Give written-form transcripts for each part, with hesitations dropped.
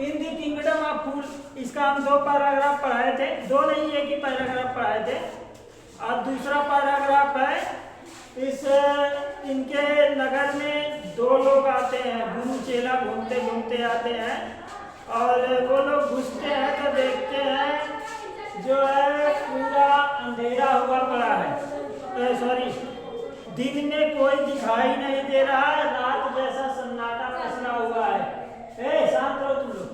In the kingdom of फूल, इसका हम 2 paragraph पढ़ाए थे, 2 नहीं एक ही पैराग्राफ पढ़ाए थे। और दूसरा पैराग्राफ है इस इनके नगर में 2 लोग आते हैं, गुरु चेला घूमते घूमते आते हैं और वो लोग घुसते हैं तो देखते हैं जो है पूरा अंधेरा हुआ पड़ा है, सॉरी दिन में कोई दिखाई नहीं दे रहा है, रात जैसा सन्नाटा पसरा हुआ है। शांत रहो तुम लोग।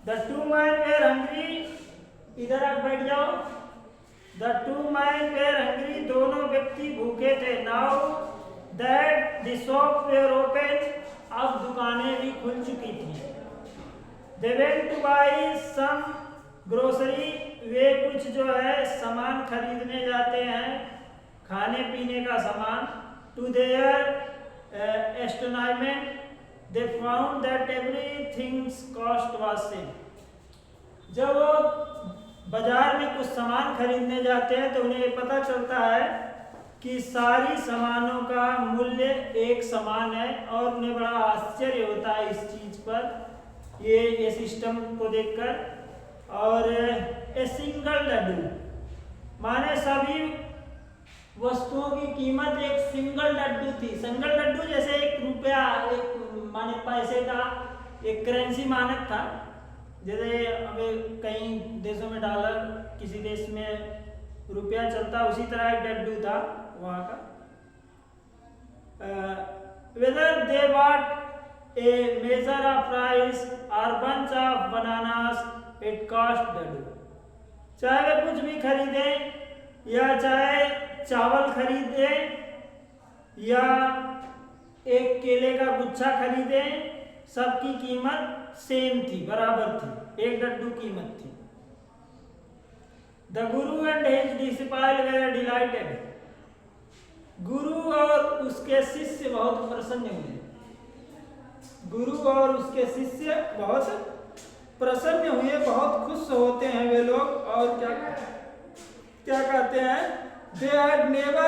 द 2 men were hungry, इधर आप बैठ जाओ। द 2 men were hungry, दोनों व्यक्ति भूखे थे। Now that the shops were open, अब दुकानें भी खुल चुकी थी। They went to buy some grocery, वे कुछ जो है सामान खरीदने जाते हैं, खाने पीने का सामान। To their astonishment, they found that everything's cost was same. जब वो बाजार में कुछ सामान खरीदने जाते हैं तो उन्हें पता चलता है कि सारी सामानों का मूल्य एक समान है और उन्हें बड़ा आश्चर्य होता है इस चीज पर, ये सिस्टम को देखकर। और ए सिंगल लड्डू, माने सभी वस्तुओं की कीमत एक सिंगल लड्डू थी। सिंगल लड्डू जैसे 1 रुपया, एक माने पैसे का एक करेंसी मानक था। जैसे हमें कई देशों में डॉलर, किसी देश में रुपया चलता, उसी तरह एक लड्डू था वहाँ का। Whether they want a measure of rice और bunch of bananas, it cost laddu. चाहे वे कुछ भी खरीदें या चाहे चावल खरीदे या एक केले का गुच्छा खरीदे, सबकी कीमत सेम थी, बराबर थी, एक लड्डू कीमत थी। The guru and his disciple were delighted, guru और उसके शिष्य बहुत प्रसन्न हुए। गुरु और उसके शिष्य बहुत प्रसन्न हुए, बहुत खुश होते हैं वे लोग। और क्या कहते हैं? They had never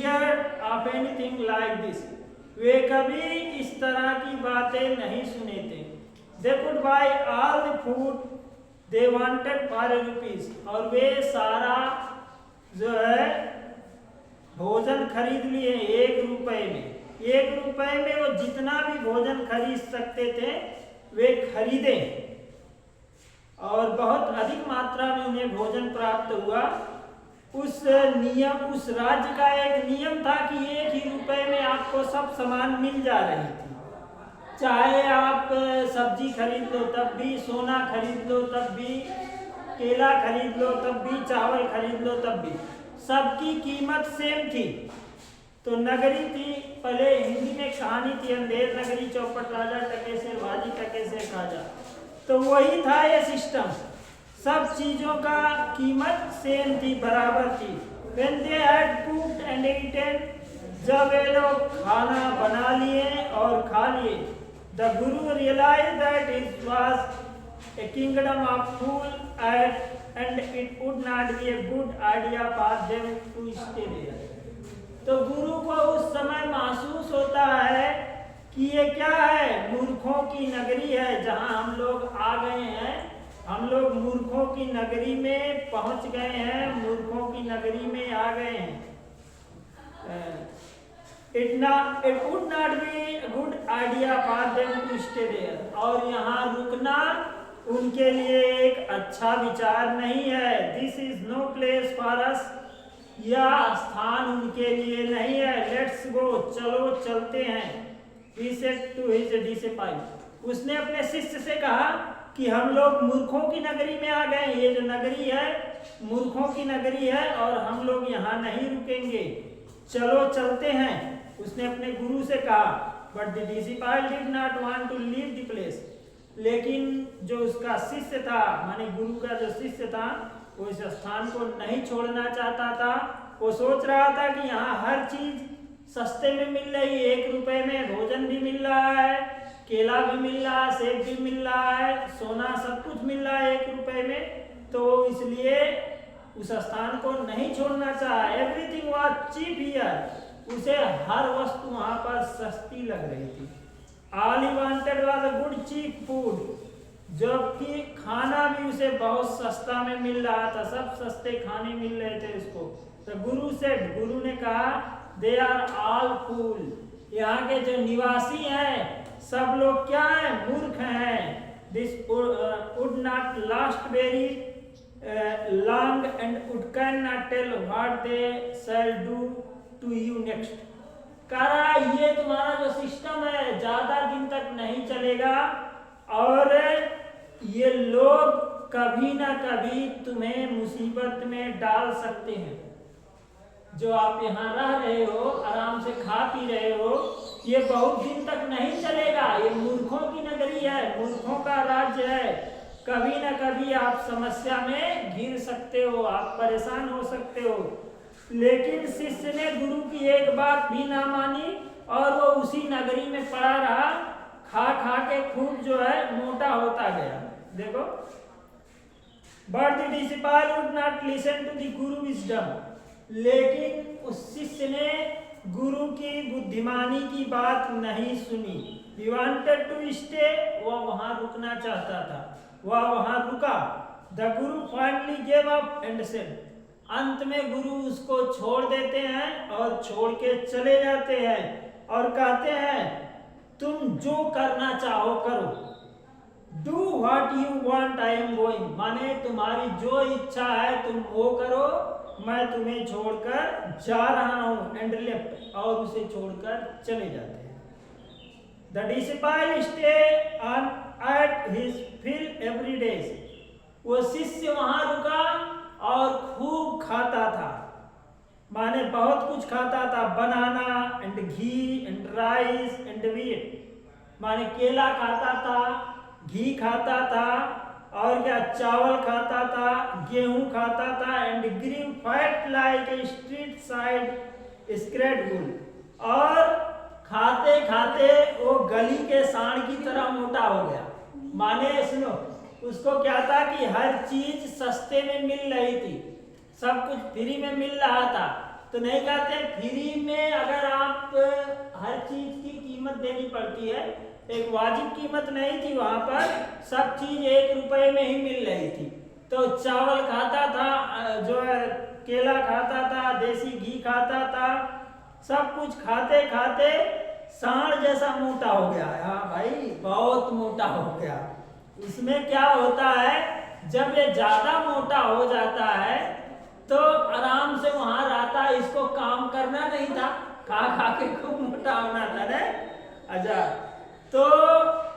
heard of anything like this. वे कभी इस तरह की बातें नहीं सुने थे। They could buy all the food they wanted for ₹1, और वे सारा जो है भोजन खरीद लिए 1 रुपए में। 1 रुपए में वो जितना भी भोजन खरीद सकते थे वे खरीदे और बहुत अधिक मात्रा में उन्हें भोजन प्राप्त हुआ। उस राज्य का एक नियम था कि 1 ही रुपए में आपको सब सामान मिल जा रही थी। चाहे आप सब्जी खरीद लो तब भी, सोना खरीद लो तब भी, केला खरीद लो तब भी, चावल खरीद लो तब भी, सबकी कीमत सेम थी। तो नगरी थी, पहले हिंदी में कहानी थी, अंधेर नगरी चौपट राजा, टके से भाजी टके से खाजा। तो वही था ये सिस्टम, सब चीजों का कीमत सेम थी, बराबर थी। When they had cooked and eaten, जब वे लोग खाना बना लिए और खा लिए, the Guru realized that it was a kingdom of fools and it would not be a good idea for them to stay there. तो गुरु को उस समय महसूस होता है कि ये क्या है, मूर्खों की नगरी है जहां हम लोग आ गए हैं। हम लोग मूर्खों की नगरी में पहुंच गए हैं, मूर्खों की नगरी में आ गए हैं। It would not be a good idea for them to stay there. और यहाँ रुकना उनके लिए एक अच्छा विचार नहीं है। This is no place for us. यह स्थान उनके लिए नहीं है। Let's go, चलो चलते हैं। He said to his disciple. उसने अपने शिष्य से कहा कि हम लोग मूर्खों की नगरी में आ गए। ये जो नगरी है मूर्खों की नगरी है और हम लोग यहाँ नहीं रुकेंगे, चलो चलते हैं। उसने अपने गुरु से कहा। But the disciple did not want to leave the place. लेकिन जो उसका शिष्य था, माने गुरु का जो शिष्य था, वो इस स्थान को नहीं छोड़ना चाहता था। वो सोच रहा था कि यहाँ हर चीज सस्ते में मिल रही है, 1 रुपए में भोजन भी मिल रहा है, केला भी मिल रहा है, सेब भी मिल रहा है, सोना सब कुछ मिल रहा है 1 रुपए में। तो इसलिए उस स्थान को नहीं छोड़ना चाहा। Everything was cheap here. उसे हर वस्तु वहां पर सस्ती लग रही थी। All he wanted was a good cheap food, जबकि खाना भी उसे बहुत सस्ता में मिल रहा था, सब सस्ते खाने मिल रहे थे उसको। तो गुरु से, गुरु ने कहा दे आर ऑल फूल, यहाँ के जो निवासी हैं सब लोग क्या है, मूर्ख हैं। This would not last very long and would can not tell what they shall do to you next. कह रहा है ये तुम्हारा जो सिस्टम है ज्यादा दिन तक नहीं चलेगा और ये लोग कभी ना कभी तुम्हें मुसीबत में डाल सकते हैं। जो आप यहाँ रह रहे हो, आराम से खा पी रहे हो, ये बहुत दिन तक नहीं चलेगा। ये मूर्खों की नगरी है, मूर्खों का राज्य है। कभी ना कभी आप समस्या में घिर सकते हो, आप परेशान हो सकते हो। लेकिन शिष्य ने गुरु की एक बात भी ना मानी और वो उसी नगरी में पड़ा रहा, खा खा के खूब जो है मोटा होता गया। देखो, but the disciple would not listen to the guru wisdom, लेकिन उस शिष्य ने गुरु की बुद्धिमानी की बात नहीं सुनी। He wanted to stay, वह वहां रुकना चाहता था, वह वहां रुका। The Guru finally gave up and said, अंत में गुरु उसको छोड़ देते हैं और छोड़ के चले जाते हैं और कहते हैं तुम जो करना चाहो करो। Do what you want, I am going, माने तुम्हारी जो इच्छा है तुम वो करो, मैं तुम्हें छोड़कर जा रहा हूं। एंड लेफ्ट, और उसे छोड़कर चले जाते हैं। The disciple stay on at his fill every day, वो शिष्य वहां रुका और खूब खाता था, माने बहुत कुछ खाता था। Banana and ghee and rice and wheat, माने केला खाता था, घी खाता था, और क्या चावल खाता था, गेहूं खाता था। And grew fat like a street side sacred bull, और खाते खाते वो गली के सांड की तरह मोटा हो गया। माने सुनो, उसको क्या था कि हर चीज सस्ते में मिल रही थी, सब कुछ फ्री में मिल रहा था। तो नहीं कहते फ्री में अगर आप हर चीज की कीमत देनी पड़ती है, एक वाजिब कीमत नहीं थी वहां पर, सब चीज 1 रुपए में ही मिल रही थी। तो चावल खाता था, जो है केला खाता था, देसी घी खाता था, सब कुछ खाते खाते सांड जैसा मोटा हो गया। हाँ भाई, बहुत मोटा हो गया। इसमें क्या होता है, जब ये ज्यादा मोटा हो जाता है तो आराम से वहां रहता है, इसको काम करना नहीं था, खा खा के खूब मोटा होना था ना। अच्छा, तो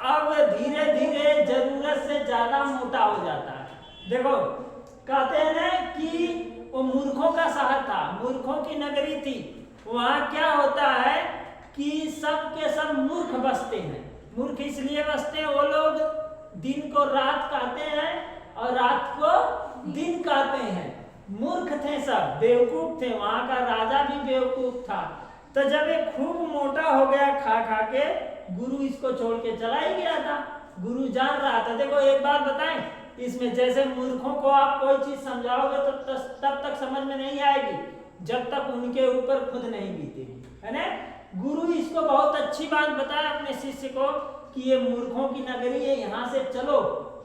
अब धीरे धीरे जरूरत से ज्यादा मोटा हो जाता है। देखो, कहते हैं ना कि वो मूर्खों का शहर था, मूर्खों की नगरी थी। वहां क्या होता है कि सब के सब मूर्ख बसते हैं। मूर्ख इसलिए बसते हैं, वो लोग दिन को रात कहते हैं और रात को दिन कहते हैं। मूर्ख थे सब, बेवकूफ थे। वहां का राजा भी बेवकूफ था। तो जब ये खूब मोटा हो गया खा खा के, गुरु इसको छोड़ के चला ही गया था। गुरु जान रहा था। देखो एक बात बताएं, इसमें जैसे मूर्खों को आप कोई चीज समझाओगे तो तब तक समझ में नहीं आएगी जब तक उनके ऊपर खुद नहीं बीतेगी, है ना। गुरु इसको बहुत अच्छी बात बताया अपने शिष्य को कि ये मूर्खों की नगरी है, यहाँ से चलो,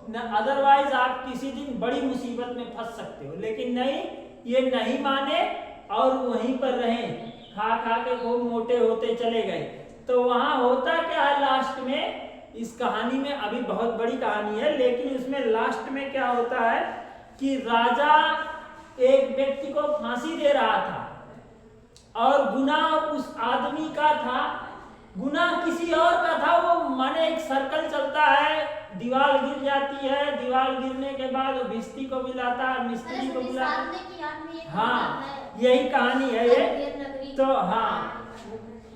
अदरवाइज आप किसी दिन बड़ी मुसीबत में फंस सकते हो। लेकिन नहीं, ये नहीं माने और वहीं पर रहे, खा खा के खूब मोटे होते चले गए। तो वहां होता क्या है लास्ट में, इस कहानी में, अभी बहुत बड़ी कहानी है लेकिन उसमें लास्ट में क्या होता है कि राजा एक व्यक्ति को फांसी दे रहा था और गुनाह उस आदमी का था, गुनाह किसी और का था। वो माने एक सर्कल चलता है, दीवार गिर जाती है, दीवार गिरने के बाद वो भिस्ती को बुलाता है, मिस्त्री को बुलाता है। हाँ, यही कहानी है ये। तो हाँ,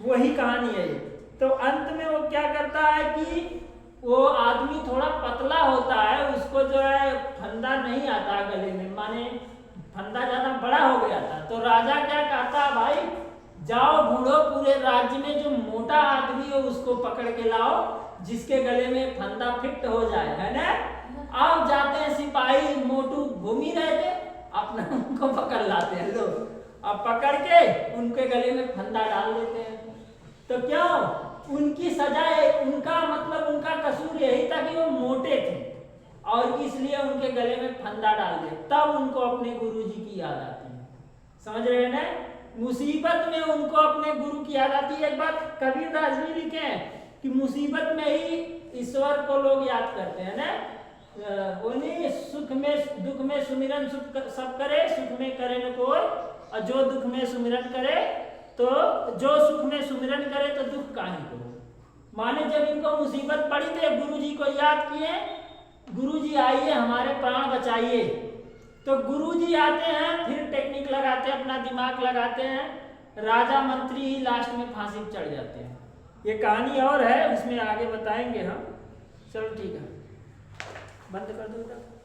वही कहानी है ये। तो अंत में वो क्या करता है कि वो आदमी थोड़ा पतला होता है, उसको जो है फंदा नहीं आता गले में, माने फंदा ज्यादा बड़ा हो गया था। तो राजा क्या कहता है, भाई जाओ ढूंढो पूरे राज्य में जो मोटा आदमी हो उसको पकड़ के लाओ, जिसके गले में फंदा फिट हो जाए, है ना। अब जाते हैं सिपाही, मोटू घूम ही रहे थे, अपना उनको पकड़ लाते हैं लोग, अब पकड़ के उनके गले में फंदा डाल देते हैं। तो क्यों, उनकी सजा, उनका मतलब उनका कसूर यही और इसलिए उनके गले में फंदा डाल दे, तब उनको अपने गुरुजी की याद आती है। समझ रहे हैं ना? मुसीबत में उनको अपने गुरु की याद आती है। एक बात कबीरदास जी लिखे हैं कि मुसीबत में ही ईश्वर को लोग याद करते हैं ना। उन्हीं सुख में दुख में सुमिरन सब करे, सुख में करे न कोई, और जो दुख में सुमिरन करे तो जो सुख में सुमिरन करे तो दुख काहे को। माने जब इनको मुसीबत पड़ी थे गुरुजी को याद किए, गुरुजी आइए हमारे प्राण बचाइए, तो गुरुजी आते हैं, फिर टेक्निक लगाते हैं, अपना दिमाग लगाते हैं, राजा मंत्री ही लास्ट में फांसी पर चढ़ जाते हैं। ये कहानी और है, उसमें आगे बताएंगे हम। चलो ठीक है, बंद कर दो।